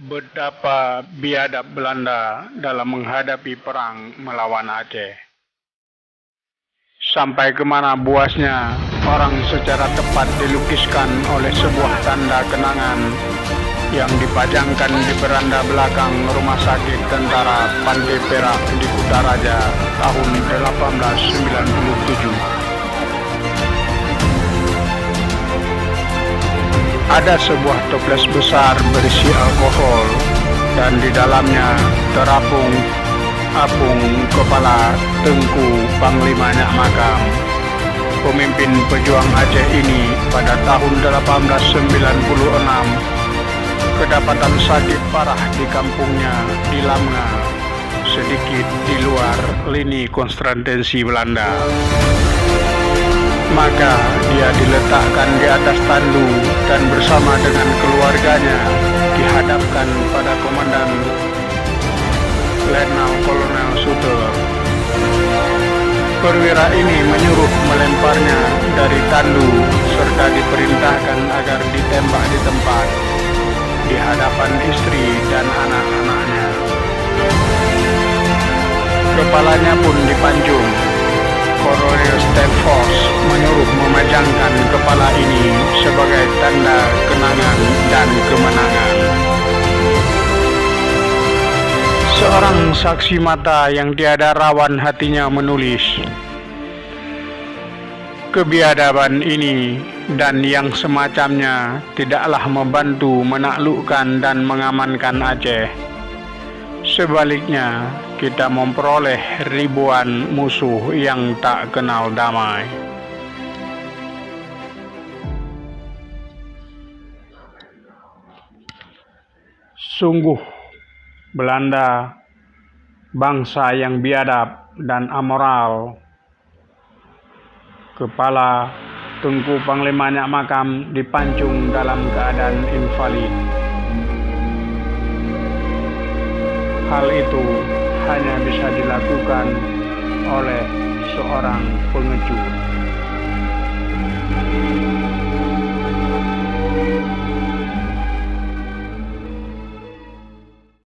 Betapa biadab Belanda dalam menghadapi perang melawan Aceh. Sampai kemana buasnya orang secara tepat dilukiskan oleh sebuah tanda kenangan yang dipajangkan di beranda belakang Rumah Sakit Tentara Pantai Perak di Kutaraja tahun 1897. Ada sebuah toples besar berisi alkohol dan di dalamnya terapung apung kepala Tengku Panglima Nyak Makam, pemimpin pejuang Aceh ini pada tahun 1896 kedapatan sakit parah di kampungnya di Lamnga, sedikit di luar lini konsentrasi Belanda. Maka dia diletakkan di atas tandu dan bersama dengan keluarganya dihadapkan pada Komandan Letnan Kolonel Suter. Perwira ini menyuruh melemparnya dari tandu serta diperintahkan agar ditembak di tempat di hadapan istri dan anak-anaknya. Kepalanya pun dipancung. Kolonel Stanford menyuruh memajangkan kepala ini sebagai tanda kenangan dan kemenangan. Seorang saksi mata yang tiada rawan hatinya menulis, kebiadaban ini dan yang semacamnya tidaklah membantu menaklukkan dan mengamankan Aceh. Sebaliknya, kita memperoleh ribuan musuh yang tak kenal damai. Sungguh, Belanda bangsa yang biadab dan amoral. Kepala Tengku Panglima Nyak Makam dipancung dalam keadaan invalid. Hal itu hanya bisa dilakukan oleh seorang pengecut.